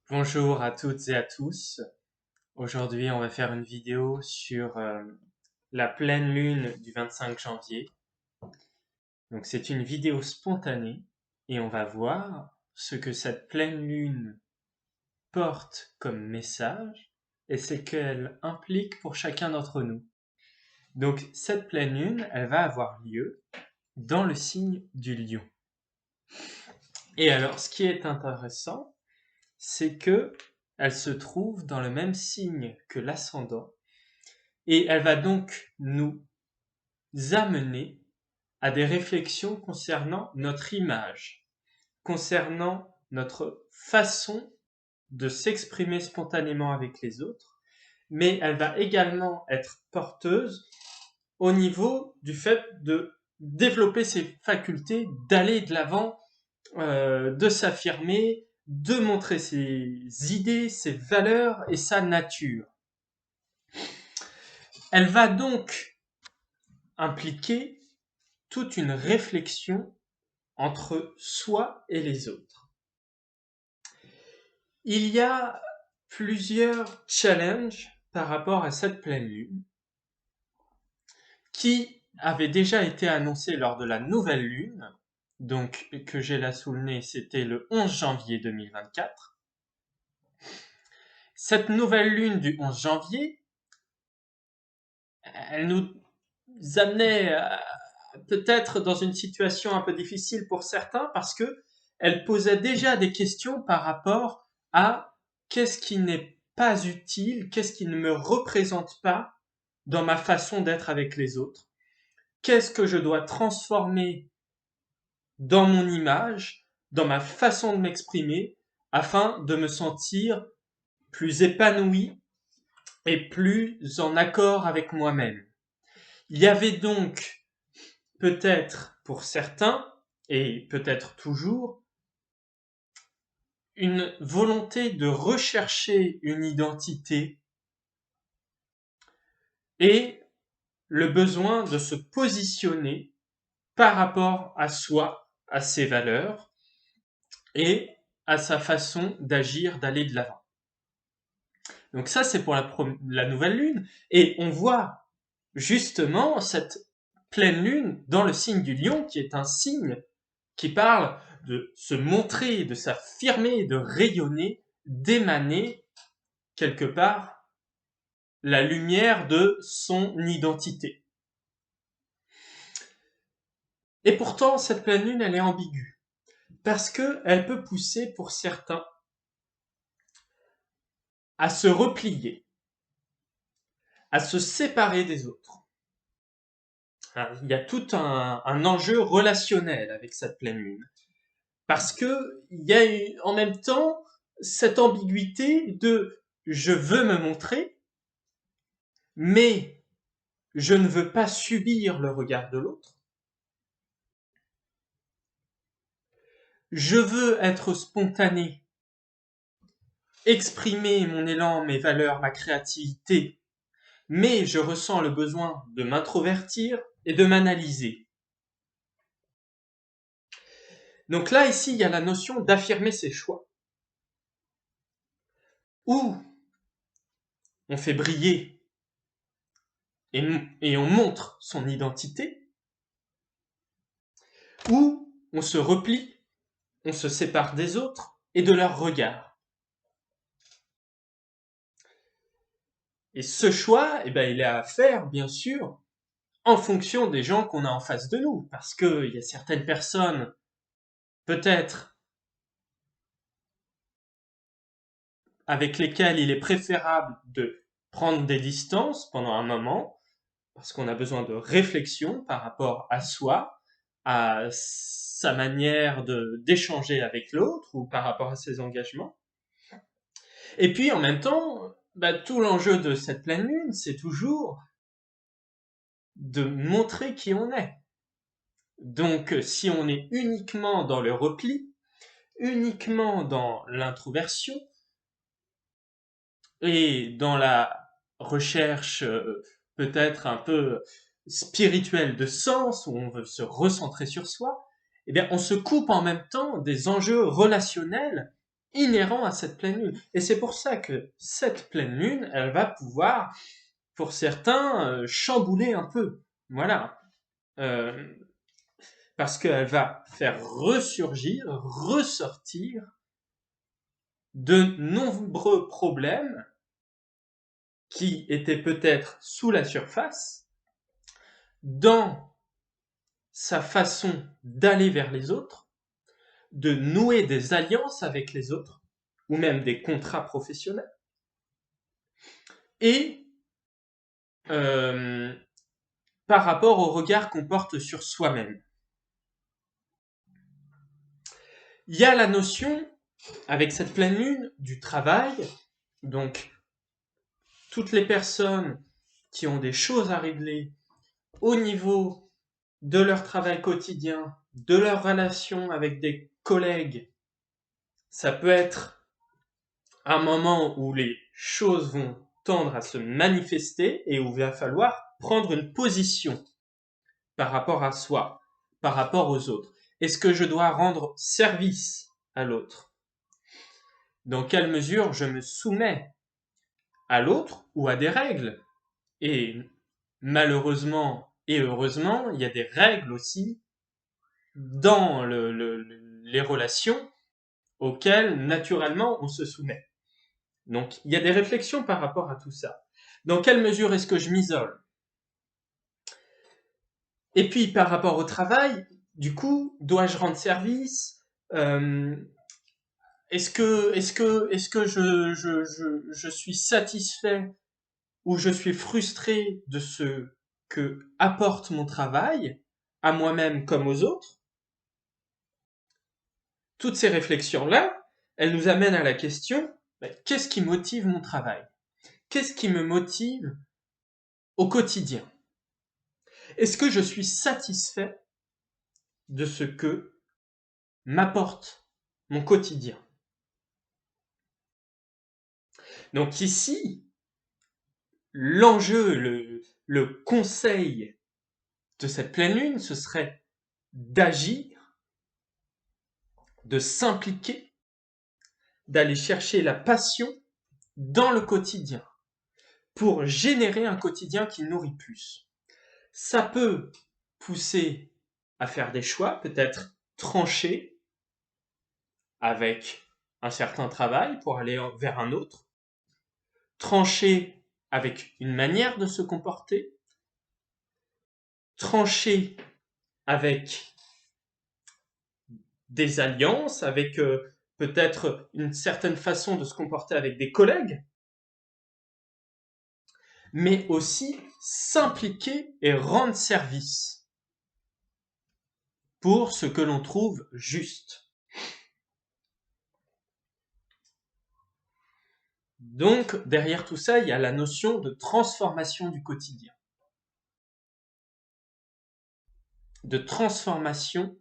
Bonjour à toutes et à tous. Aujourd'hui, on va faire une vidéo sur la pleine lune du 25 janvier. Donc, c'est une vidéo spontanée et on va voir ce que cette pleine lune porte comme message et ce qu'elle implique pour chacun d'entre nous. Donc, cette pleine lune, elle va avoir lieu dans le signe du lion. Et alors, ce qui est intéressant, c'est que elle se trouve dans le même signe que l'ascendant. Et elle va donc nous amener à des réflexions concernant notre image, concernant notre façon de s'exprimer spontanément avec les autres, mais elle va également être porteuse au niveau du fait de développer ses facultés, d'aller de l'avant, de s'affirmer, de montrer ses idées, ses valeurs et sa nature. Elle va donc impliquer toute une réflexion entre soi et les autres. Il y a plusieurs challenges par rapport à cette pleine lune qui avaient déjà été annoncés lors de la nouvelle lune, donc que j'ai là sous le nez, c'était le 11 janvier 2024. Cette nouvelle lune du 11 janvier, elle nous amenait peut-être dans une situation un peu difficile pour certains parce que elle posait déjà des questions par rapport à qu'est-ce qui n'est pas utile, qu'est-ce qui ne me représente pas dans ma façon d'être avec les autres, qu'est-ce que je dois transformer dans mon image, dans ma façon de m'exprimer, afin de me sentir plus épanoui et plus en accord avec moi-même. Il y avait donc peut-être pour certains, et peut-être toujours, une volonté de rechercher une identité et le besoin de se positionner par rapport à soi, à ses valeurs et à sa façon d'agir, d'aller de l'avant. Donc ça, c'est pour la nouvelle lune. Et on voit justement cette pleine lune dans le signe du lion, qui est un signe qui parle de se montrer, de s'affirmer, de rayonner, d'émaner quelque part la lumière de son identité. Et pourtant, cette pleine lune, elle est ambiguë, parce qu'elle peut pousser pour certains à se replier, à se séparer des autres. Il y a tout un enjeu relationnel avec cette pleine lune, parce que il y a en même temps cette ambiguïté de je veux me montrer, mais je ne veux pas subir le regard de l'autre. Je veux être spontané, exprimer mon élan, mes valeurs, ma créativité, mais je ressens le besoin de m'introvertir et de m'analyser. Donc là, ici, il y a la notion d'affirmer ses choix, où on fait briller et on montre son identité, où on se replie, on se sépare des autres et de leur regard. Et ce choix, il est à faire, bien sûr, en fonction des gens qu'on a en face de nous, parce qu'il y a certaines personnes, peut-être, avec lesquelles il est préférable de prendre des distances pendant un moment, parce qu'on a besoin de réflexion par rapport à soi, à sa manière d'échanger avec l'autre ou par rapport à ses engagements. Et puis en même temps, tout l'enjeu de cette pleine lune, c'est toujours de montrer qui on est. Donc si on est uniquement dans le repli, uniquement dans l'introversion et dans la recherche peut-être un peu spirituelle de sens, où on veut se recentrer sur soi, on se coupe en même temps des enjeux relationnels inhérent à cette pleine lune. Et c'est pour ça que cette pleine lune, elle va pouvoir, pour certains, chambouler un peu. Voilà. Parce qu'elle va faire ressurgir, ressortir de nombreux problèmes qui étaient peut-être sous la surface dans sa façon d'aller vers les autres, de nouer des alliances avec les autres, ou même des contrats professionnels, et par rapport au regard qu'on porte sur soi-même. Il y a la notion, avec cette pleine lune, du travail. Donc, toutes les personnes qui ont des choses à régler au niveau de leur travail quotidien, de leur relation avec des collègues, ça peut être un moment où les choses vont tendre à se manifester et où il va falloir prendre une position par rapport à soi, par rapport aux autres. Est-ce que je dois rendre service à l'autre? Dans quelle mesure je me soumets à l'autre ou à des règles? Et malheureusement et heureusement, il y a des règles aussi dans les relations auxquelles naturellement on se soumet. Donc il y a des réflexions par rapport à tout ça. Dans quelle mesure est-ce que je m'isole? Et puis par rapport au travail, du coup, dois-je rendre service? Est-ce que je suis satisfait ou je suis frustré de ce que apporte mon travail, à moi-même comme aux autres? Toutes ces réflexions-là, elles nous amènent à la question, qu'est-ce qui motive mon travail? Qu'est-ce qui me motive au quotidien? Est-ce que je suis satisfait de ce que m'apporte mon quotidien? Donc ici, l'enjeu, le conseil de cette pleine lune, ce serait d'agir, de s'impliquer, d'aller chercher la passion dans le quotidien pour générer un quotidien qui nourrit plus. Ça peut pousser à faire des choix, peut-être trancher avec un certain travail pour aller vers un autre, trancher avec une manière de se comporter, trancher avec des alliances, avec peut-être une certaine façon de se comporter avec des collègues, mais aussi s'impliquer et rendre service pour ce que l'on trouve juste. Donc, derrière tout ça, il y a la notion de transformation du quotidien, de transformation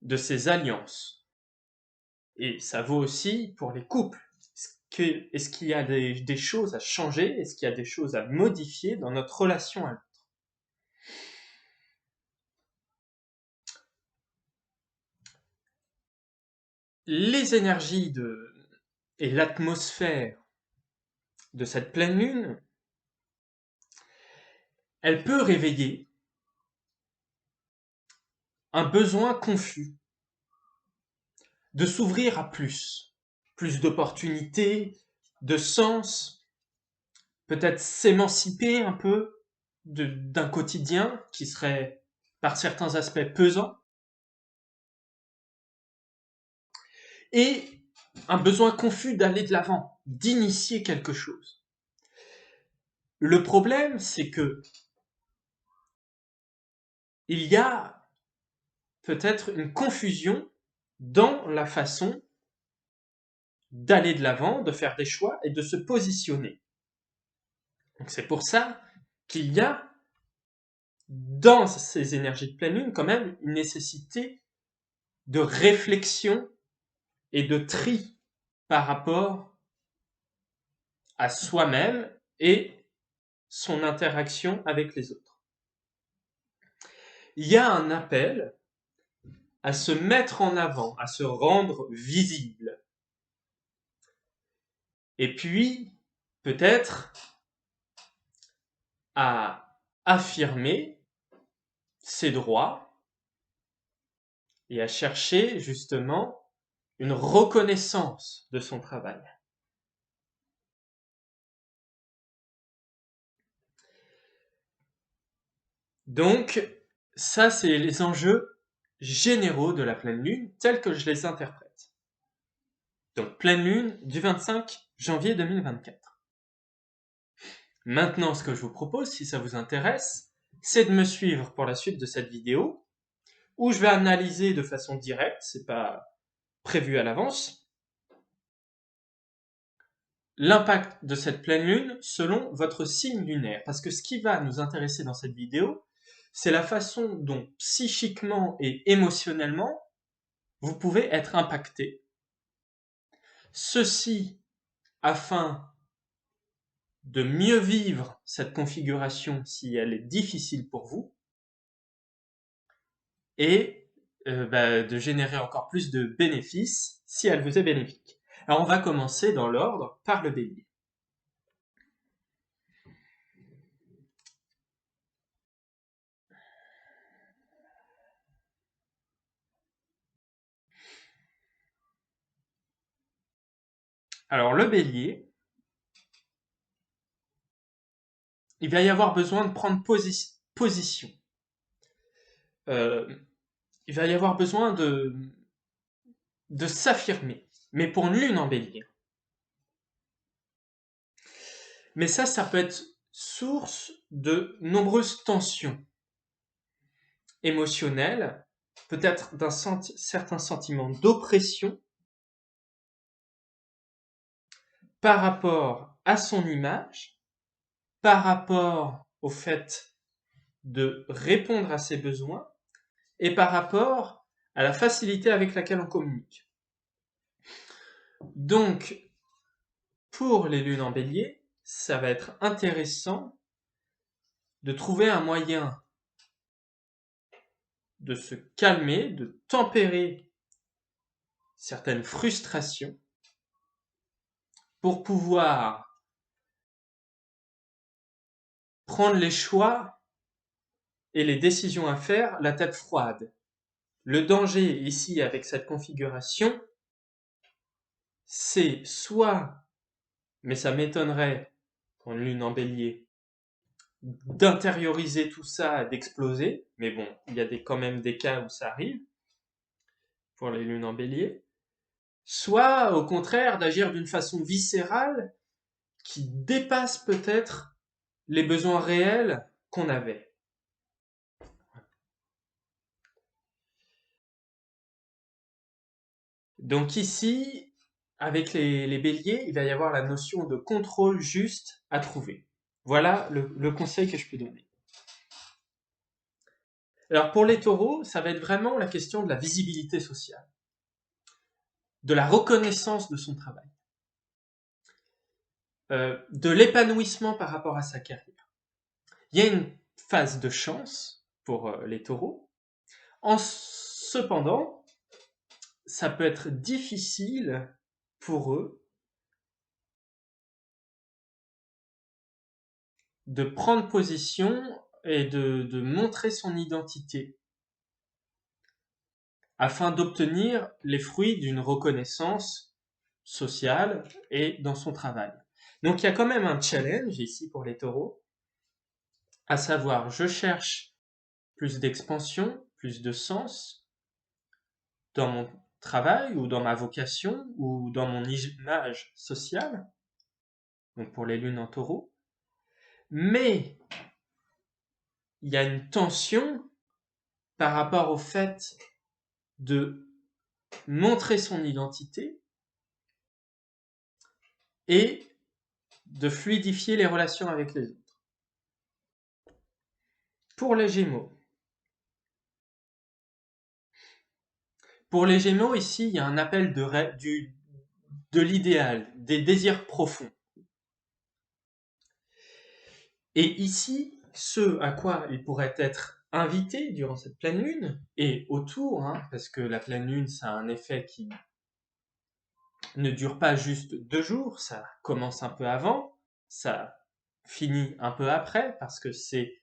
de ces alliances. Et ça vaut aussi pour les couples. Est-ce qu'il y a des choses à changer? Est-ce qu'il y a des choses à modifier dans notre relation à l'autre? Les énergies et l'atmosphère de cette pleine lune, elle peut réveiller un besoin confus de s'ouvrir à plus d'opportunités, de sens, peut-être s'émanciper un peu d'un quotidien qui serait par certains aspects pesant, et un besoin confus d'aller de l'avant, d'initier quelque chose. Le problème, c'est que il y a peut-être une confusion dans la façon d'aller de l'avant, de faire des choix et de se positionner. Donc c'est pour ça qu'il y a dans ces énergies de pleine lune quand même une nécessité de réflexion et de tri par rapport à soi-même et son interaction avec les autres. Il y a un appel à se mettre en avant, à se rendre visible. Et puis, peut-être, à affirmer ses droits et à chercher justement une reconnaissance de son travail. Donc, ça, c'est les enjeux généraux de la pleine lune, tels que je les interprète. Donc, pleine lune du 25 janvier 2024. Maintenant, ce que je vous propose, si ça vous intéresse, c'est de me suivre pour la suite de cette vidéo, où je vais analyser de façon directe, c'est pas prévu à l'avance, l'impact de cette pleine lune selon votre signe lunaire. Parce que ce qui va nous intéresser dans cette vidéo, c'est la façon dont psychiquement et émotionnellement vous pouvez être impacté. Ceci afin de mieux vivre cette configuration si elle est difficile pour vous et de générer encore plus de bénéfices si elle vous est bénéfique. Alors on va commencer dans l'ordre par le bélier. Alors le bélier, il va y avoir besoin de prendre position. Il va y avoir besoin de s'affirmer, mais pour une lune en bélier. Mais ça peut être source de nombreuses tensions émotionnelles, peut-être d'un certain sentiment d'oppression par rapport à son image, par rapport au fait de répondre à ses besoins et par rapport à la facilité avec laquelle on communique. Donc, pour les lunes en bélier, ça va être intéressant de trouver un moyen de se calmer, de tempérer certaines frustrations pour pouvoir prendre les choix et les décisions à faire la tête froide. Le danger ici avec cette configuration, c'est soit, mais ça m'étonnerait pour une lune en bélier, d'intérioriser tout ça, d'exploser, mais bon, il y a quand même des cas où ça arrive pour les lunes en bélier, soit au contraire d'agir d'une façon viscérale qui dépasse peut-être les besoins réels qu'on avait. Donc ici, avec les béliers, il va y avoir la notion de contrôle juste à trouver. Voilà le conseil que je peux donner. Alors pour les taureaux, ça va être vraiment la question de la visibilité sociale, de la reconnaissance de son travail, de l'épanouissement par rapport à sa carrière. Il y a une phase de chance pour les taureaux. Cependant, ça peut être difficile pour eux de prendre position et de montrer son identité afin d'obtenir les fruits d'une reconnaissance sociale et dans son travail. Donc il y a quand même un challenge ici pour les taureaux, à savoir je cherche plus d'expansion, plus de sens dans mon travail ou dans ma vocation ou dans mon image sociale, donc pour les lunes en taureau, mais il y a une tension par rapport au fait de montrer son identité et de fluidifier les relations avec les autres. Pour les Gémeaux. Pour les Gémeaux, ici, il y a un appel de l'idéal, des désirs profonds. Et ici, ce à quoi ils pourraient être inviter durant cette pleine lune et autour, parce que la pleine lune, ça a un effet qui ne dure pas juste 2 jours, ça commence un peu avant, ça finit un peu après, parce que c'est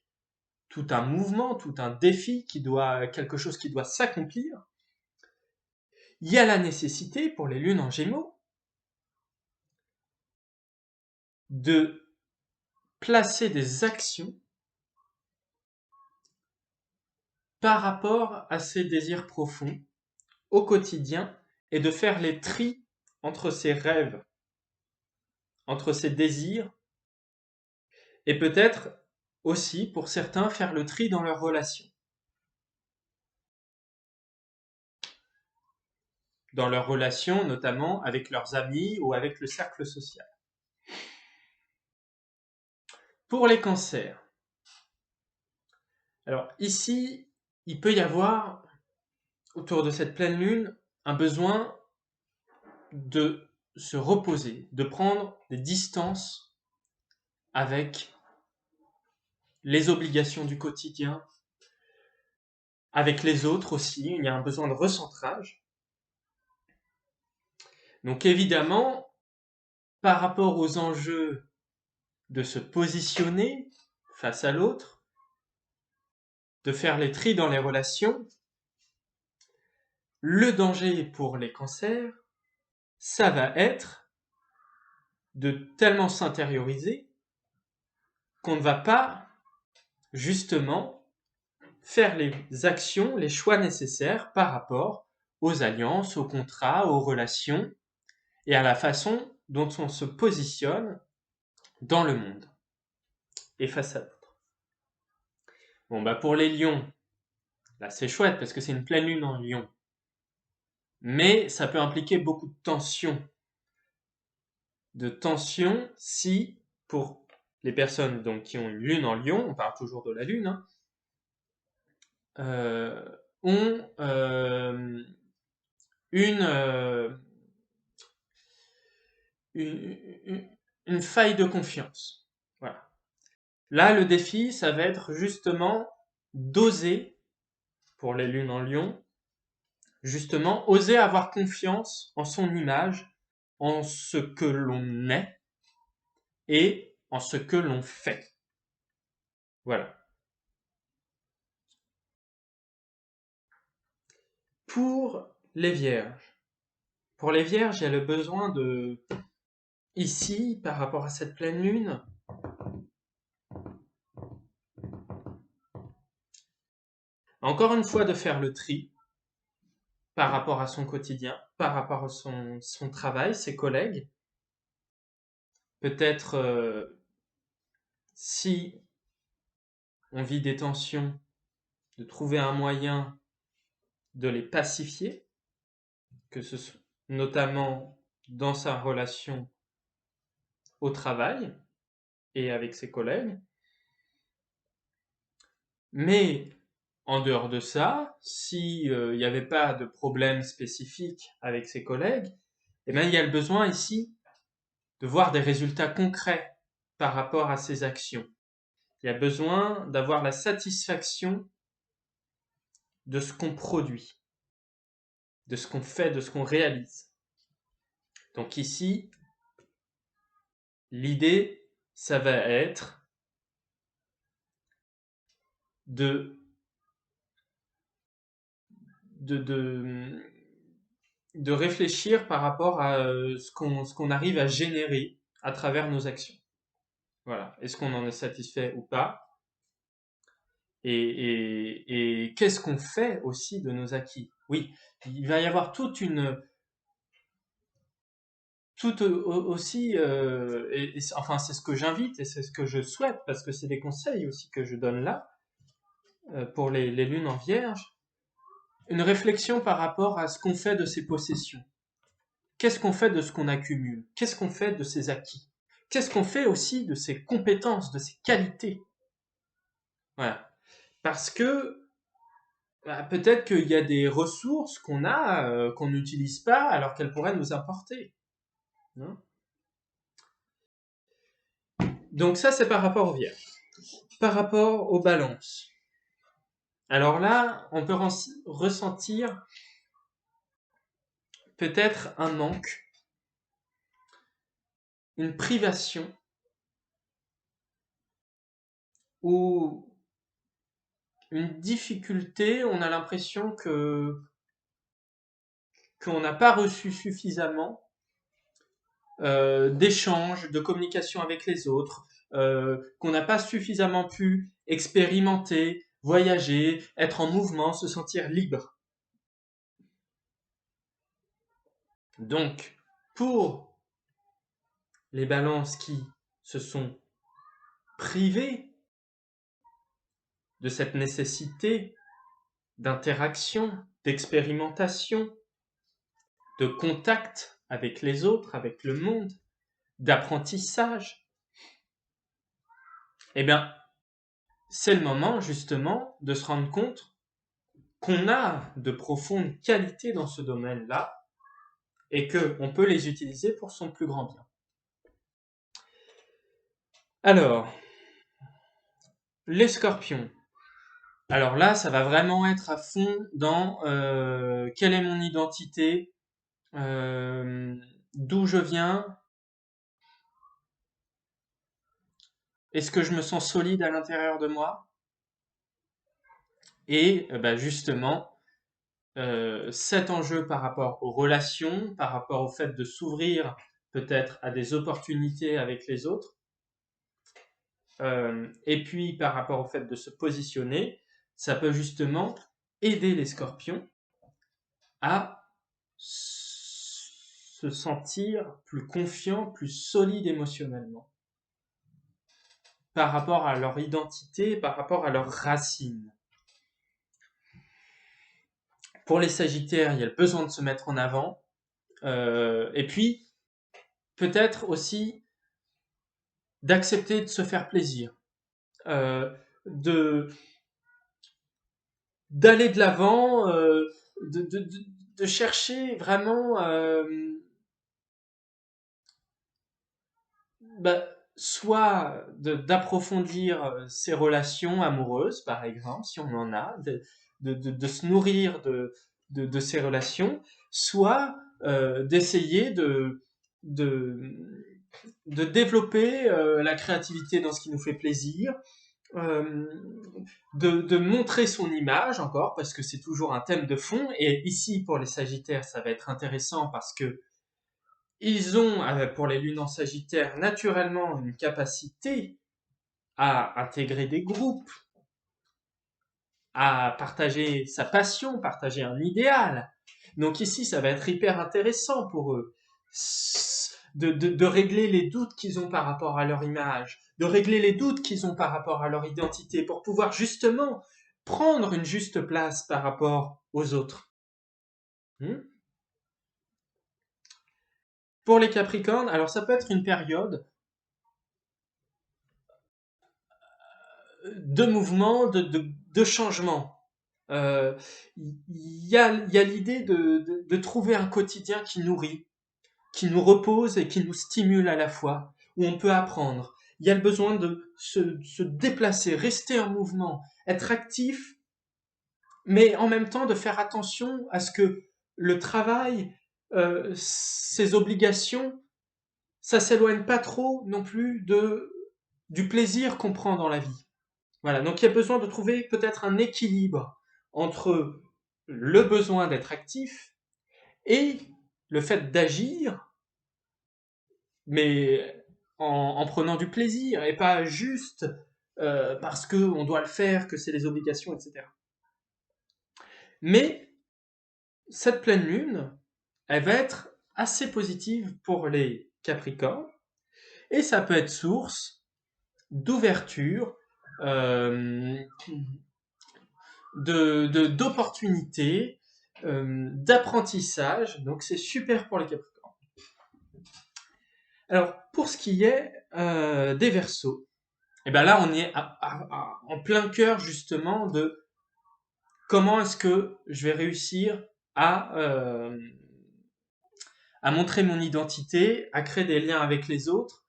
tout un mouvement, tout un défi quelque chose qui doit s'accomplir. Il y a la nécessité pour les lunes en Gémeaux de placer des actions par rapport à ces désirs profonds au quotidien et de faire les tris entre ces rêves, entre ces désirs et peut-être aussi pour certains faire le tri dans leurs relations. Dans leurs relations notamment avec leurs amis ou avec le cercle social. Pour les cancers, alors ici, il peut y avoir, autour de cette pleine lune, un besoin de se reposer, de prendre des distances avec les obligations du quotidien, avec les autres aussi, il y a un besoin de recentrage. Donc évidemment, par rapport aux enjeux de se positionner face à l'autre, de faire les tris dans les relations, le danger pour les cancers, ça va être de tellement s'intérioriser qu'on ne va pas justement faire les actions, les choix nécessaires par rapport aux alliances, aux contrats, aux relations et à la façon dont on se positionne dans le monde et face à l'autre. Bon, pour les lions, là c'est chouette parce que c'est une pleine lune en lion. Mais ça peut impliquer beaucoup de tension. De tension si, pour les personnes donc, qui ont une lune en lion, on parle toujours de la lune, ont une faille de confiance. Voilà. Là, le défi, ça va être justement d'oser, pour les lunes en lion, justement, oser avoir confiance en son image, en ce que l'on est et en ce que l'on fait. Voilà. Pour les vierges. Pour les vierges, il y a le besoin de, ici, par rapport à cette pleine lune, encore une fois de faire le tri par rapport à son quotidien, par rapport à son travail, ses collègues. Peut-être si on vit des tensions, de trouver un moyen de les pacifier, que ce soit notamment dans sa relation au travail et avec ses collègues. Mais en dehors de ça, si il n'y avait pas de problème spécifique avec ses collègues, eh bien, il y a le besoin ici de voir des résultats concrets par rapport à ses actions. Il y a besoin d'avoir la satisfaction de ce qu'on produit, de ce qu'on fait, de ce qu'on réalise. Donc ici, l'idée, ça va être de réfléchir par rapport à ce qu'on arrive à générer à travers nos actions. Voilà. Est-ce qu'on en est satisfait ou pas? Et qu'est-ce qu'on fait aussi de nos acquis? Oui, il va y avoir aussi, enfin c'est ce que j'invite et c'est ce que je souhaite parce que c'est des conseils aussi que je donne là pour les lunes en vierge, une réflexion par rapport à ce qu'on fait de ses possessions. Qu'est-ce qu'on fait de ce qu'on accumule? Qu'est-ce qu'on fait de ses acquis? Qu'est-ce qu'on fait aussi de ses compétences, de ses qualités? Voilà. Parce que peut-être qu'il y a des ressources qu'on a qu'on n'utilise pas alors qu'elles pourraient nous apporter. Hein. Donc ça, c'est par rapport aux vierges. Par rapport aux balances. Alors là, on peut ressentir peut-être un manque, une privation ou une difficulté. On a l'impression qu'on n'a pas reçu suffisamment d'échanges, de communication avec les autres, qu'on n'a pas suffisamment pu expérimenter, voyager, être en mouvement, se sentir libre. Donc, pour les balances qui se sont privées de cette nécessité d'interaction, d'expérimentation, de contact avec les autres, avec le monde, d'apprentissage, eh bien, c'est le moment justement de se rendre compte qu'on a de profondes qualités dans ce domaine-là et qu'on peut les utiliser pour son plus grand bien. Alors, les scorpions. Alors là, ça va vraiment être à fond dans quelle est mon identité, d'où je viens, est-ce que je me sens solide à l'intérieur de moi, et justement, cet enjeu par rapport aux relations, par rapport au fait de s'ouvrir peut-être à des opportunités avec les autres, et puis par rapport au fait de se positionner, ça peut justement aider les scorpions à se sentir plus confiants, plus solides émotionnellement, par rapport à leur identité, par rapport à leurs racines. Pour les sagittaires, il y a le besoin de se mettre en avant, et puis peut-être aussi d'accepter de se faire plaisir, de d'aller de l'avant, de chercher vraiment soit d'approfondir ses relations amoureuses, par exemple, si on en a, de se nourrir de ces relations, soit d'essayer de, de développer la créativité dans ce qui nous fait plaisir, euh, de montrer son image encore, parce que c'est toujours un thème de fond, et ici pour les Sagittaires ça va être intéressant parce que ils ont, pour les lunes en Sagittaire, naturellement une capacité à intégrer des groupes, à partager sa passion, partager un idéal. Donc ici, ça va être hyper intéressant pour eux de régler les doutes qu'ils ont par rapport à leur image, de régler les doutes qu'ils ont par rapport à leur identité, pour pouvoir justement prendre une juste place par rapport aux autres. Pour les Capricornes, alors ça peut être une période de mouvement, de changement. Il y a l'idée de trouver un quotidien qui nourrit, qui nous repose et qui nous stimule à la fois, où on peut apprendre. Il y a le besoin de se déplacer, rester en mouvement, être actif, mais en même temps de faire attention à ce que le travail, ses obligations, ça s'éloigne pas trop non plus du plaisir qu'on prend dans la vie. Voilà, donc il y a besoin de trouver peut-être un équilibre entre le besoin d'être actif et le fait d'agir, mais en prenant du plaisir et pas juste parce qu'on doit le faire, que c'est les obligations, etc. Mais cette pleine lune, elle va être assez positive pour les Capricornes et ça peut être source d'ouverture, euh, d'opportunités, d'apprentissage. Donc c'est super pour les Capricornes. Alors pour ce qui est des Verseaux, et ben là on est en plein cœur justement de comment est-ce que je vais réussir à montrer mon identité, à créer des liens avec les autres,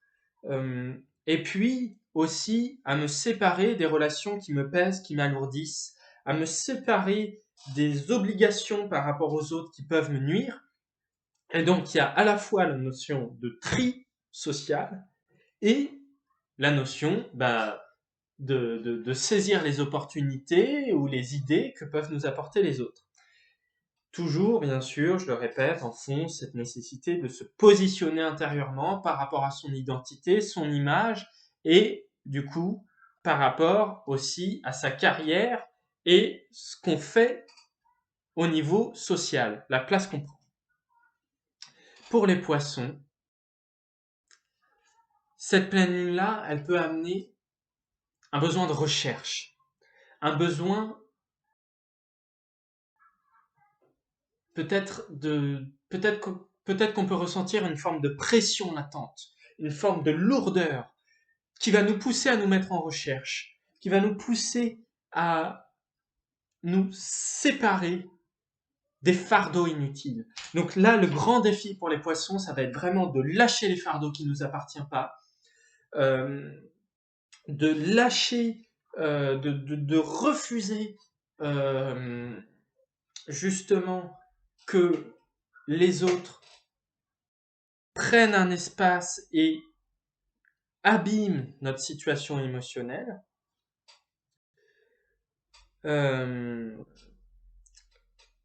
et puis aussi à me séparer des relations qui me pèsent, qui m'alourdissent, à me séparer des obligations par rapport aux autres qui peuvent me nuire. Et donc, il y a à la fois la notion de tri social et la notion de saisir les opportunités ou les idées que peuvent nous apporter les autres. Toujours, bien sûr, je le répète, en fond, cette nécessité de se positionner intérieurement par rapport à son identité, son image, et du coup, par rapport aussi à sa carrière et ce qu'on fait au niveau social, la place qu'on prend. Pour les poissons, cette pleine lune-là, elle peut amener un besoin de recherche, un besoin peut-être qu'on peut ressentir une forme de pression latente, une forme de lourdeur qui va nous pousser à nous mettre en recherche, qui va nous pousser à nous séparer des fardeaux inutiles. Donc là, le grand défi pour les poissons, ça va être vraiment de lâcher les fardeaux qui ne nous appartiennent pas, euh, de lâcher, de refuser euh, justement que les autres prennent un espace et abîment notre situation émotionnelle. Euh,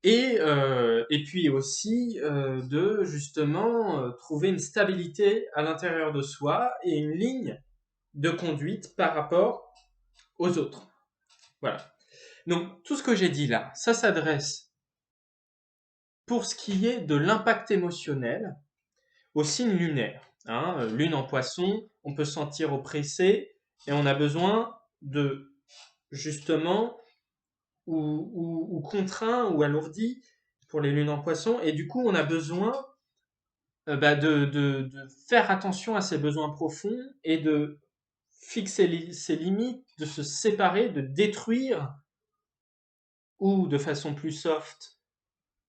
et puis aussi de justement trouver une stabilité à l'intérieur de soi et une ligne de conduite par rapport aux autres. Voilà. Donc tout ce que j'ai dit là, ça s'adresse pour ce qui est de l'impact émotionnel au signe lunaire. Hein, lune en poisson, on peut se sentir oppressé et on a besoin de justement ou contraint ou alourdi pour les lunes en poisson et du coup on a besoin de faire attention à ses besoins profonds et de fixer ses limites, de se séparer, de détruire ou de façon plus soft,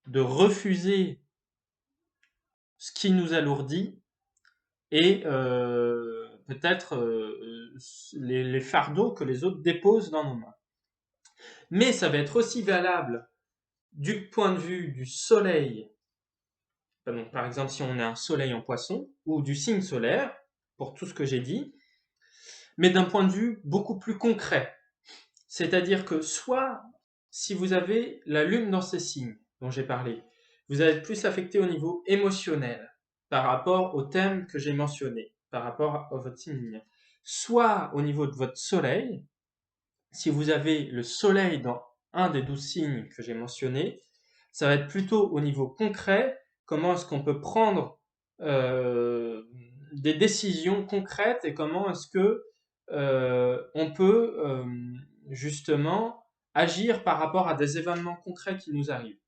de refuser ce qui nous alourdit et peut-être les fardeaux que les autres déposent dans nos mains. Mais ça va être aussi valable du point de vue du soleil. Donc, par exemple, si on a un soleil en poisson ou du signe solaire, pour tout ce que j'ai dit, mais d'un point de vue beaucoup plus concret. C'est-à-dire que soit si vous avez la lune dans ces signes dont j'ai parlé, vous allez être plus affecté au niveau émotionnel par rapport au thème que j'ai mentionné, par rapport à votre signe lunaire. Soit au niveau de votre soleil, si vous avez le soleil dans un des 12 signes que j'ai mentionnés, ça va être plutôt au niveau concret, comment est-ce qu'on peut prendre des décisions concrètes et comment est-ce que on peut justement agir par rapport à des événements concrets qui nous arrivent.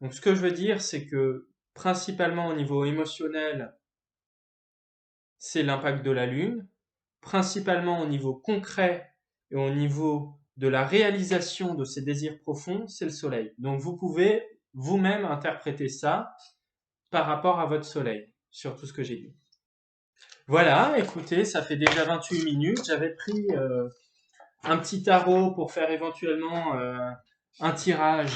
Donc ce que je veux dire, c'est que principalement au niveau émotionnel, c'est l'impact de la Lune, principalement au niveau concret et au niveau de la réalisation de ces désirs profonds, c'est le Soleil. Donc vous pouvez vous-même interpréter ça par rapport à votre Soleil, sur tout ce que j'ai dit. Voilà, écoutez, ça fait déjà 28 minutes. J'avais pris un petit tarot pour faire éventuellement un tirage,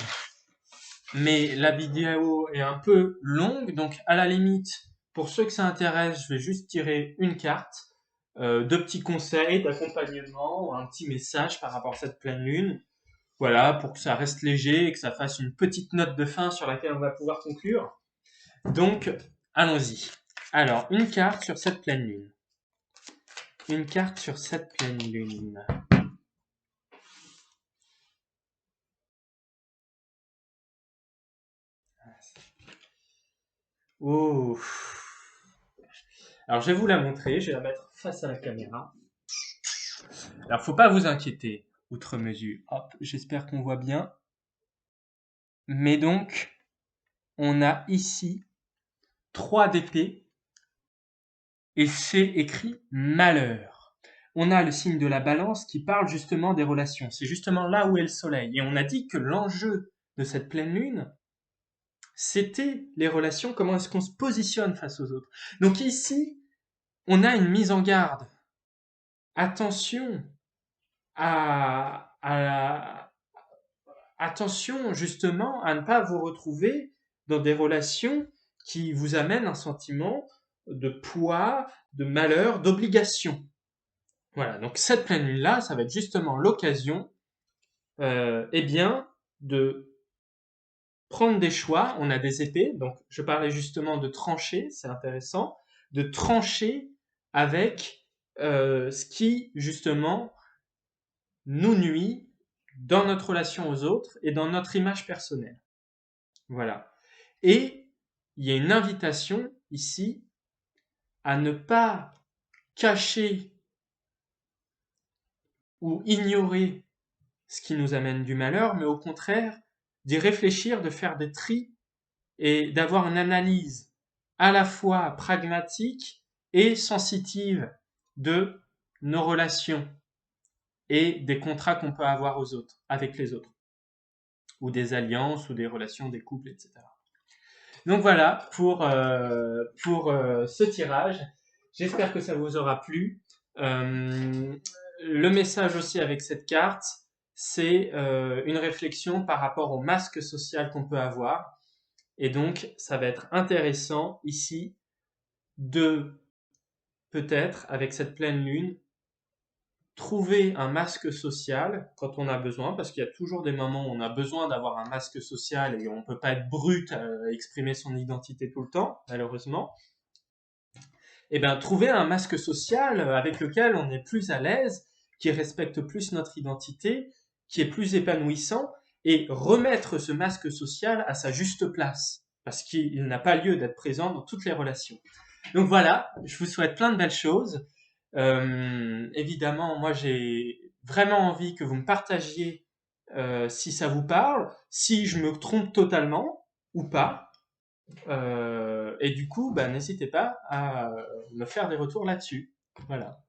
mais la vidéo est un peu longue, donc à la limite, pour ceux que ça intéresse, je vais juste tirer une carte, deux petits conseils d'accompagnement ou un petit message par rapport à cette pleine lune. Voilà, pour que ça reste léger et que ça fasse une petite note de fin sur laquelle on va pouvoir conclure. Donc, allons-y. Alors, une carte sur cette pleine lune. Une carte sur cette pleine lune. Oh. Alors, je vais vous la montrer. Je vais la mettre face à la caméra. Alors, faut pas vous inquiéter, outre mesure. Hop, j'espère qu'on voit bien. Mais donc, on a ici 3 d'épée et c'est écrit malheur. On a le signe de la balance qui parle justement des relations. C'est justement là où est le soleil. Et on a dit que l'enjeu de cette pleine lune, c'était les relations, comment est-ce qu'on se positionne face aux autres. Donc ici, on a une mise en garde. Attention à attention justement à ne pas vous retrouver dans des relations qui vous amènent un sentiment de poids, de malheur, d'obligation. Voilà, donc cette pleine lune-là, ça va être justement l'occasion eh bien, de prendre des choix. On a des épées, donc je parlais justement de trancher, c'est intéressant, de trancher avec ce qui justement nous nuit dans notre relation aux autres et dans notre image personnelle. Voilà. Et il y a une invitation ici à ne pas cacher ou ignorer ce qui nous amène du malheur, mais au contraire d'y réfléchir, de faire des tris et d'avoir une analyse à la fois pragmatique et sensitive de nos relations et des contrats qu'on peut avoir aux autres, avec les autres, ou des alliances, ou des relations, des couples, etc. Donc voilà pour ce tirage. J'espère que ça vous aura plu. Le message aussi avec cette carte, c'est une réflexion par rapport au masque social qu'on peut avoir. Et donc, ça va être intéressant ici de peut-être, avec cette pleine lune, trouver un masque social quand on a besoin, parce qu'il y a toujours des moments où on a besoin d'avoir un masque social et on ne peut pas être brut à exprimer son identité tout le temps, malheureusement. Et bien, trouver un masque social avec lequel on est plus à l'aise, qui respecte plus notre identité, qui est plus épanouissant, et remettre ce masque social à sa juste place, parce qu'il n'a pas lieu d'être présent dans toutes les relations. Donc voilà, je vous souhaite plein de belles choses. Évidemment, moi j'ai vraiment envie que vous me partagiez si ça vous parle, si je me trompe totalement ou pas. Et du coup, bah, n'hésitez pas à me faire des retours là-dessus. Voilà.